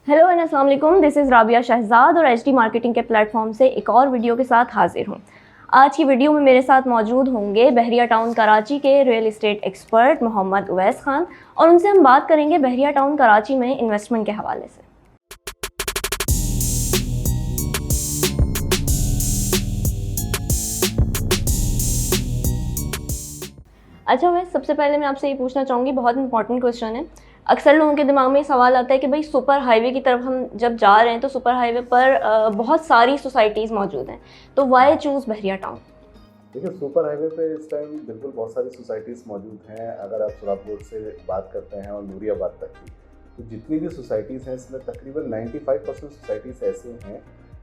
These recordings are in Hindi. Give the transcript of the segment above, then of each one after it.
हेलो एंड अस्सलाम वालेकुम, दिस इज़ राबिया शहजाद और एचडी मार्केटिंग के प्लेटफॉर्म से एक और वीडियो के साथ हाजिर हूँ। आज की वीडियो में मेरे साथ मौजूद होंगे बहरिया टाउन कराची के real estate expert Mohammad Owais Khan और उनसे हम बात करेंगे बहरिया टाउन कराची में इन्वेस्टमेंट के हवाले से। अच्छा वैसे सबसे पहले मैं आपसे ये पूछना चाहूँगी, बहुत इंपॉर्टेंट क्वेश्चन है। अक्सर लोगों के दिमाग में सवाल आता है कि भाई सुपर हाईवे की तरफ हम जब जा रहे हैं तो सुपर हाईवे पर बहुत सारी सोसाइटीज़ मौजूद हैं, तो वाई चूज़ बहरिया टाउन? देखिए, सुपर हाईवे पे इस टाइम बिल्कुल बहुत सारी सोसाइटीज़ मौजूद हैं। अगर आप सुरापुर से बात करते हैं और नूरियाबाद तक की, तो जितनी भी सोसाइटीज़ हैं इसमें तकरीबन 95% सोसाइटीज़ ऐसे हैं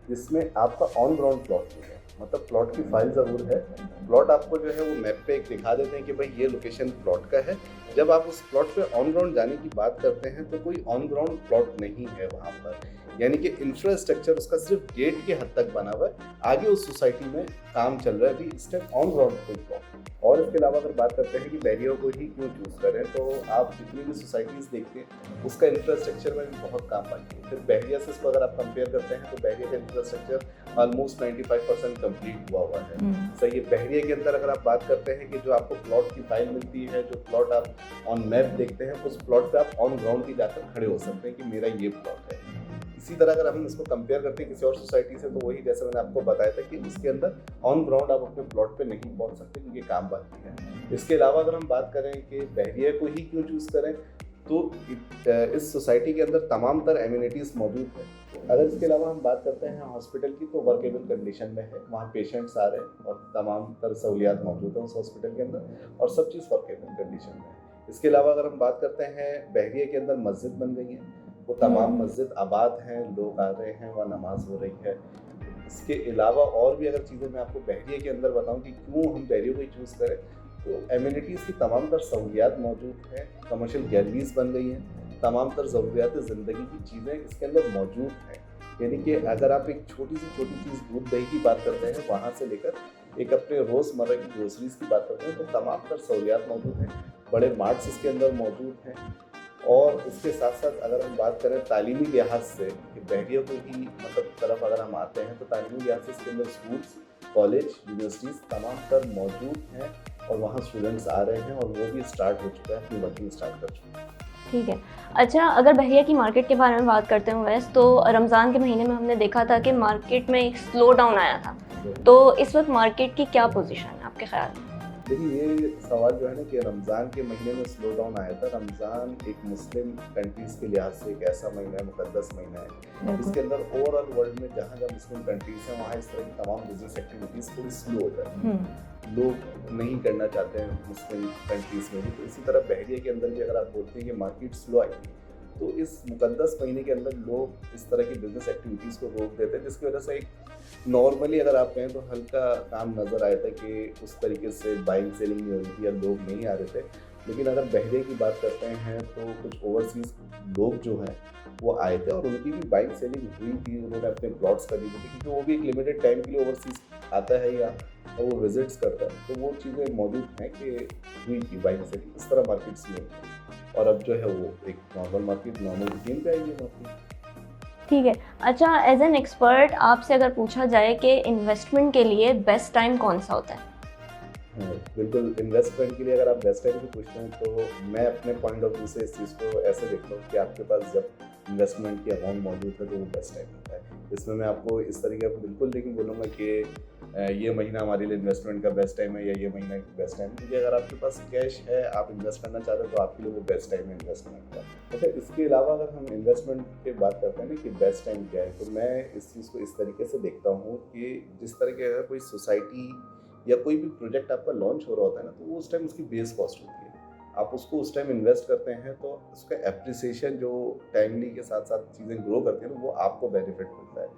जिसमें आपका ऑन ग्राउंड प्लॉट भी है। मतलब प्लॉट की फाइल ज़रूर है, प्लॉट आपको जो है वो मैप पे एक दिखा देते हैं कि भाई ये लोकेशन प्लॉट का है। जब आप उस प्लॉट पे ऑन ग्राउंड जाने की बात करते हैं तो कोई ऑन ग्राउंड प्लॉट नहीं है वहाँ पर, यानी कि इंफ्रास्ट्रक्चर उसका सिर्फ गेट के हद तक बना हुआ है, आगे उस सोसाइटी में काम चल रहा है अभी इस टाइम ऑन ग्राउंड कोई प्लॉट। और इसके अलावा अगर बात करते हैं कि बहरिया को ही क्यों चूज़ करें, तो आप जितनी भी सोसाइटीज़ देखते हैं उसका इंफ्रास्ट्रक्चर में भी बहुत काम आती है। फिर बहरिया से इसको अगर आप कंपेयर करते हैं तो बहरिया का इंफ्रास्ट्रक्चर ऑलमोस्ट 95% कंप्लीट हुआ है। सही है। बहरिया के अंदर अगर आप बात करते हैं कि जो आपको प्लॉट की फाइल मिलती है, जो प्लॉट आप ऑन मैप देखते हैं, उस प्लॉट पे आप ऑन ग्राउंड भी जाकर खड़े हो सकते हैं कि मेरा ये प्लॉट है। इसी तरह अगर हम इसको कंपेयर करते हैं किसी और सोसाइटी से, तो वही जैसे मैंने आपको बताया था कि इसके अंदर ऑन ग्राउंड आप अपने प्लॉट पे नहीं पहुंच सकते क्योंकि काम बाकी है। इसके अलावा अगर हम बात करें कि बहरिया को ही क्यों चूज़ करें, तो इस सोसाइटी के अंदर तमाम तर एमिनिटीज़ मौजूद है। अगर इसके अलावा हम बात करते हैं हॉस्पिटल की, तो वर्केबल कंडीशन में है, वहाँ पेशेंट्स आ रहे हैं और तमाम तर सहूलियात मौजूद हैं उस हॉस्पिटल के अंदर और सब चीज़ वर्केबल कंडीशन में है। इसके अलावा अगर हम बात करते हैं बहरिया के अंदर मस्जिद बन गई है, वो तमाम मस्जिद आबाद हैं, लोग आ रहे हैं, वहाँ नमाज हो रही है। इसके अलावा और भी अगर चीज़ें मैं आपको बहरिया के अंदर बताऊं कि क्यों हम बहरिया को ही चूज़ करें, तो एमिनिटीज़ की तमाम तर सहूलियात मौजूद हैं, कमर्शियल गैलरीज बन गई हैं, तमाम तर ज़रूरियात ज़िंदगी की चीज़ें इसके अंदर मौजूद हैं। यानी कि अगर आप एक छोटी चीज़ दूध दही की बात करते हैं, वहाँ से लेकर एक अपने रोज़मर्रा की ग्रोसरीज़ की बात करते हैं, तो तमाम तर सहूलियात मौजूद हैं। बड़े मार्ट्स इसके अंदर मौजूद हैं। और इसके साथ साथ अगर हम बात करें तालीमी लिहाज से कि बहरिया को ही मतलब तरफ अगर हम आते हैं, तो तालीमी लिहाज से इसके अंदर स्कूल्स, कॉलेज, यूनिवर्सिटीज़ तमाम तर मौजूद हैं और वहाँ स्टूडेंट्स आ रहे हैं और वो भी स्टार्ट हो चुका है, अपनी वर्किंग स्टार्ट कर चुके हैं। ठीक है। अच्छा, अगर बहरिया की मार्केट के बारे में बात करते हैं वैसे, तो रमज़ान के महीने में हमने देखा था कि मार्केट में एक स्लो डाउन आया था, तो इस वक्त मार्केट की क्या पोजीशन है आपके ख्याल में? देखिए, ये सवाल जो है ना कि रमज़ान के महीने में स्लो डाउन आया था। रमज़ान एक मुस्लिम कंट्रीज़ के लिहाज से एक ऐसा महीना है, मुकद्दस महीना है, इसके अंदर ओवरऑल वर्ल्ड में जहाँ जहाँ मुस्लिम कंट्रीज़ हैं वहाँ इस तरह की तमाम बिजनेस एक्टिविटीज़ थोड़ी स्लो हो जाती हैं। लोग नहीं करना चाहते हैं मुस्लिम कंट्रीज़ में भी। तो इसी तरह बहरिया के अंदर भी अगर आप बोलते हैं कि मार्केट स्लो आई थी, तो इस मुकद्दस महीने के अंदर लोग इस तरह की बिजनेस एक्टिविटीज़ को रोक देते हैं, जिसकी वजह से एक नॉर्मली अगर आप कहें तो हल्का काम नज़र आया था कि उस तरीके से बाइंग सेलिंग नहीं हो रही थी या लोग नहीं आ रहे थे। लेकिन अगर बहरिया की बात करते हैं तो कुछ ओवरसीज़ लोग जो हैं वो आए थे और उनकी भी बाइंग सेलिंग हुई थी, उन्होंने अपने प्लॉट्स खरीदे थे, क्योंकि वो भी एक लिमिटेड टाइम के लिए ओवरसीज़ आता है या और वो विजिट्स करता है, तो वो चीज़ें मौजूद हैं कि हुई थी बाइंग सेलिंग। इस तरह मार्केट्स में और अब जो है वो एक नॉर्मल मार्केट, नॉर्मल रूटीन पे आई है मार्केट। ठीक है। अच्छा, एज एन एक्सपर्ट आपसे अगर पूछा जाए कि इन्वेस्टमेंट के लिए बेस्ट टाइम कौन सा होता है? बिल्कुल, इन्वेस्टमेंट के लिए अगर आप बेस्ट टाइम की पूछते हैं तो मैं अपने पॉइंट ऑफ व्यू से इस चीज़ को ऐसे देखता हूँ कि आपके पास जब इन्वेस्टमेंट की अमाउंट मौजूद है तो वो बेस्ट टाइम होता है। इसमें मैं आपको इस तरीके से बिल्कुल नहीं बोलूँगा कि ये महीना हमारे लिए इन्वेस्टमेंट का बेस्ट टाइम है या ये महीना बेस्ट टाइम है, क्योंकि अगर आपके पास कैश है, आप इन्वेस्ट करना चाहते हैं, तो आपके लिए वो बेस्ट टाइम है इन्वेस्टमेंट का। अच्छा, इसके अलावा अगर हम इन्वेस्टमेंट की बात करते हैं ना कि बेस्ट टाइम क्या है, तो मैं इस चीज़ को इस तरीके से देखता हूँ कि जिस तरीके का कोई सोसाइटी या कोई भी प्रोजेक्ट आपका लॉन्च हो रहा होता है ना, तो वो उस टाइम उसकी बेस कॉस्ट होती है। आप उसको उस टाइम इन्वेस्ट करते हैं तो उसका एप्रिसिएशन जो टाइमली के साथ साथ चीज़ें ग्रो करती हैं, वो आपको बेनिफिट मिलता है।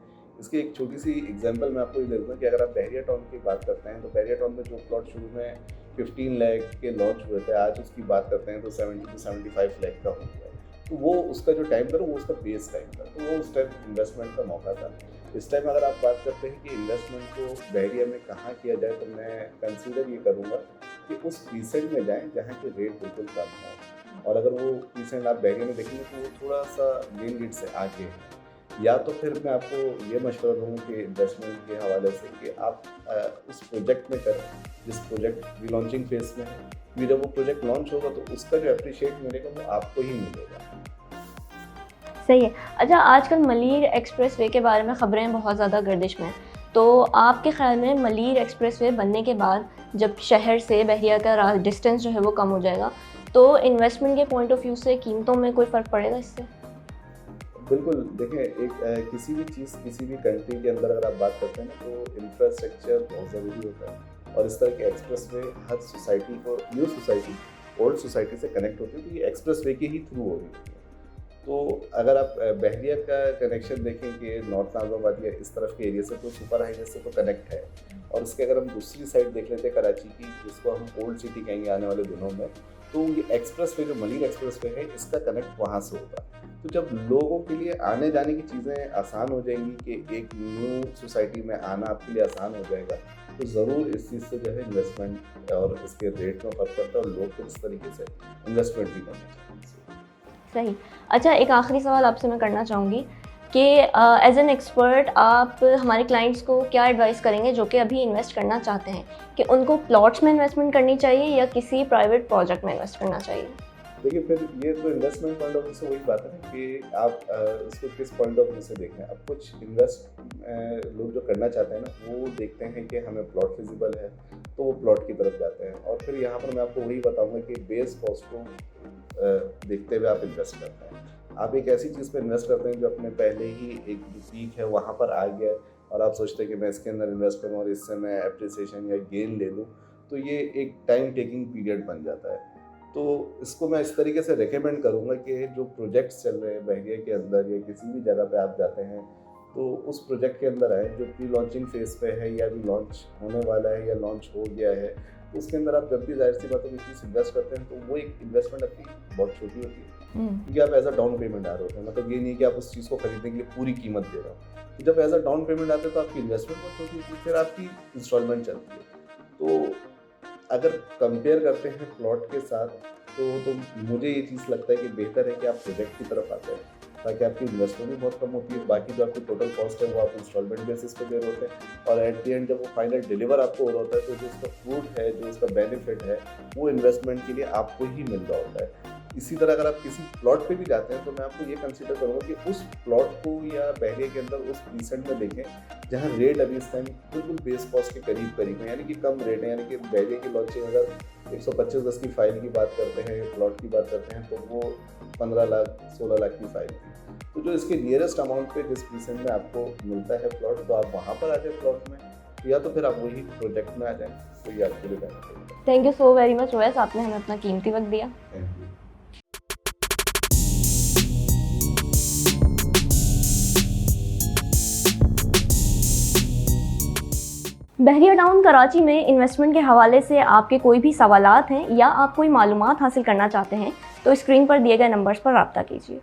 इसकी एक छोटी सी एग्जांपल मैं आपको ये दे दूँ कि अगर आप बहरिया टाउन की बात करते हैं, तो बहरिया टाउन में जो प्लॉट शुरू में 15 लाख के लॉन्च हुए थे, आज उसकी बात करते हैं तो 70 to 75 लाख का हो गया है। तो वो उसका जो टाइम था वो उसका बेस टाइम था, तो वो उस टाइम इन्वेस्टमेंट का मौका था। इस टाइम अगर आप बात करते हैं कि इन्वेस्टमेंट को बहरिया में कहाँ किया जाए, तो मैं कंसीडर ये करूँगा कि उस प्रीसेंट में जाएँ जहाँ के रेट बिल्कुल कम हो। और अगर वो पीसेंट आप बहरिया में देखेंगे तो वो थोड़ा सा मेन गेट से आगे है। या तो फिर मैं आपको ये मशवरा दूँगा कि इन्वेस्टमेंट के हवाले से कि आप उस प्रोजेक्ट में करें जिस प्रोजेक्ट री लॉन्चिंग फेज में है, क्योंकि जब वो प्रोजेक्ट लॉन्च होगा तो उसका जो अप्रिशिएट मिलेगा वो आपको ही मिलेगा। सही है। अच्छा, आजकल मलीर एक्सप्रेसवे के बारे में ख़बरें बहुत ज़्यादा गर्दिश में हैं, तो आपके ख़्याल में मलीर एक्सप्रेसवे बनने के बाद जब शहर से बहरिया का डिस्टेंस जो है वो कम हो जाएगा, तो इन्वेस्टमेंट के पॉइंट ऑफ व्यू से कीमतों में कोई फ़र्क पड़ेगा इससे? बिल्कुल, देखें किसी भी चीज़ किसी भी कंट्री के अंदर अगर आप बात करते हैं ना तो इंफ्रास्ट्रक्चर बहुत ज़रूरी होता है, और इस तरह के एक्सप्रेसवे हर सोसाइटी को, न्यू सोसाइटी ओल्ड सोसाइटी से कनेक्ट होती है, तो ये एक्सप्रेसवे के ही थ्रू हो रही है। तो अगर आप बहरिया का कनेक्शन देखें कि नॉर्थ नाज़िमाबाद या इस तरफ के एरिया से तो सुपर हाईवे से तो कनेक्ट है, और इसके अगर हम दूसरी साइड देख लेते हैं कराची की, जिसको हम ओल्ड सिटी कहेंगे आने वाले दिनों में, तो ये एक्सप्रेसवे जो मलीर एक्सप्रेसवे है इसका कनेक्ट वहाँ से होगा। तो जब लोगों के लिए आने जाने की चीज़ें आसान हो जाएंगी कि एक न्यू सोसाइटी में आना आपके लिए आसान हो जाएगा, तो ज़रूर इस चीज़ से जो है इन्वेस्टमेंट और इसके रेट में फ़र्क पड़ता है, और लोग फिर इस तरीके से इन्वेस्टमेंट भी करना चाहिए। सही। अच्छा, एक आखिरी सवाल आपसे मैं करना चाहूँगी कि एज एन एक्सपर्ट आप हमारे क्लाइंट्स को क्या एडवाइस करेंगे जो कि अभी इन्वेस्ट करना चाहते हैं, कि उनको प्लॉट्स में इन्वेस्टमेंट करनी चाहिए या किसी प्राइवेट प्रोजेक्ट में इन्वेस्ट करना चाहिए? देखिए, फिर ये तो इन्वेस्टमेंट पॉइंट ऑफ व्यू से वही बात है ना कि आप इसको किस पॉइंट ऑफ व्यू से देख रहे हैं। अब कुछ लोग जो करना चाहते हैं ना, वो देखते हैं कि हमें प्लॉट फिजिबल है तो वो प्लॉट की तरफ जाते हैं, और फिर यहाँ पर मैं आपको वही बताऊँगा कि बेस कॉस्ट को देखते हुए आप इन्वेस्ट करते हैं। आप एक ऐसी चीज़ पर इन्वेस्ट करते हैं जो अपने पहले ही एक पीक है वहाँ पर आ गया है, और आप सोचते हैं कि मैं इसके अंदर इन्वेस्ट करूँ और इससे मैं एप्रिसिएशन या गेन ले लूँ, तो ये एक टाइम टेकिंग पीरियड बन जाता है। तो इसको मैं इस तरीके से रेकमेंड करूँगा कि जो प्रोजेक्ट्स चल रहे हैं बहरिया के अंदर या किसी भी जगह पे आप जाते हैं, तो उस प्रोजेक्ट के अंदर आए जो प्री लॉन्चिंग फेज़ पे है या अभी लॉन्च होने वाला है या लॉन्च हो गया है, तो उसके अंदर आप जब भी ज़ाहिर सी बात है कोई चीज़ इन्वेस्ट करते हैं तो वो एक इन्वेस्टमेंट आपकी बहुत छोटी होती है, क्योंकि आप एज अ डाउन पेमेंट आ रहे होते हैं। मतलब ये नहीं कि आप उस चीज़ को खरीदने के लिए पूरी कीमत दे रहे हो, तो जब एज अ डाउन पेमेंट आते हैं तो आपकी इन्वेस्टमेंट बहुत छोटी होती है, फिर आपकी इंस्टॉलमेंट चलती है। तो अगर कंपेयर करते हैं प्लॉट के साथ, तो मुझे ये चीज़ लगता है कि बेहतर है कि आप प्रोजेक्ट की तरफ आते हैं, ताकि आपकी इन्वेस्टमेंट भी बहुत कम होती है, बाकी जो आपकी टोटल कॉस्ट है वो आप इंस्टॉलमेंट बेसिस पे दे रहे होते हैं, और एट द एंड जब वो फाइनल डिलीवर आपको हो रहा होता है तो जो उसका फ्रूट है, जो उसका बेनिफिट है, वो इन्वेस्टमेंट के लिए आपको ही मिल रहा होता है। इसी तरह अगर आप किसी प्लॉट पे भी जाते हैं तो मैं आपको ये कंसीडर करूँगा कि उस प्लॉट को या बहरिया के अंदर उस प्रीसेंट में देखें जहाँ रेट अभी इस टाइम बिल्कुल बेस कॉस्ट के करीब है, यानी कि कम रेट है। यानी कि बहरिया की लॉन्चिंग अगर 125 की फाइल की बात करते हैं, प्लॉट की बात करते हैं, तो वो 15 लाख 16 लाख की फाइल थी। तो जो इसके नियरेस्ट अमाउंट पे जिस प्रीसेंट में आपको मिलता है प्लॉट, तो आप वहाँ पर आ जाए प्लॉट में, या तो फिर आप वही प्रोजेक्ट में आ जाएँ, तो ये आपके लिए बेनिफिट है। Thank you so very much Owais, आपने हमें अपना कीमती वक्त दिया। Thank you. Bahria Town Karachi में इन्वेस्टमेंट के हवाले से आपके कोई भी सवालात हैं या आप कोई मालूमात हासिल करना चाहते हैं तो स्क्रीन पर दिए गए नंबर्स पर रब्ता कीजिए।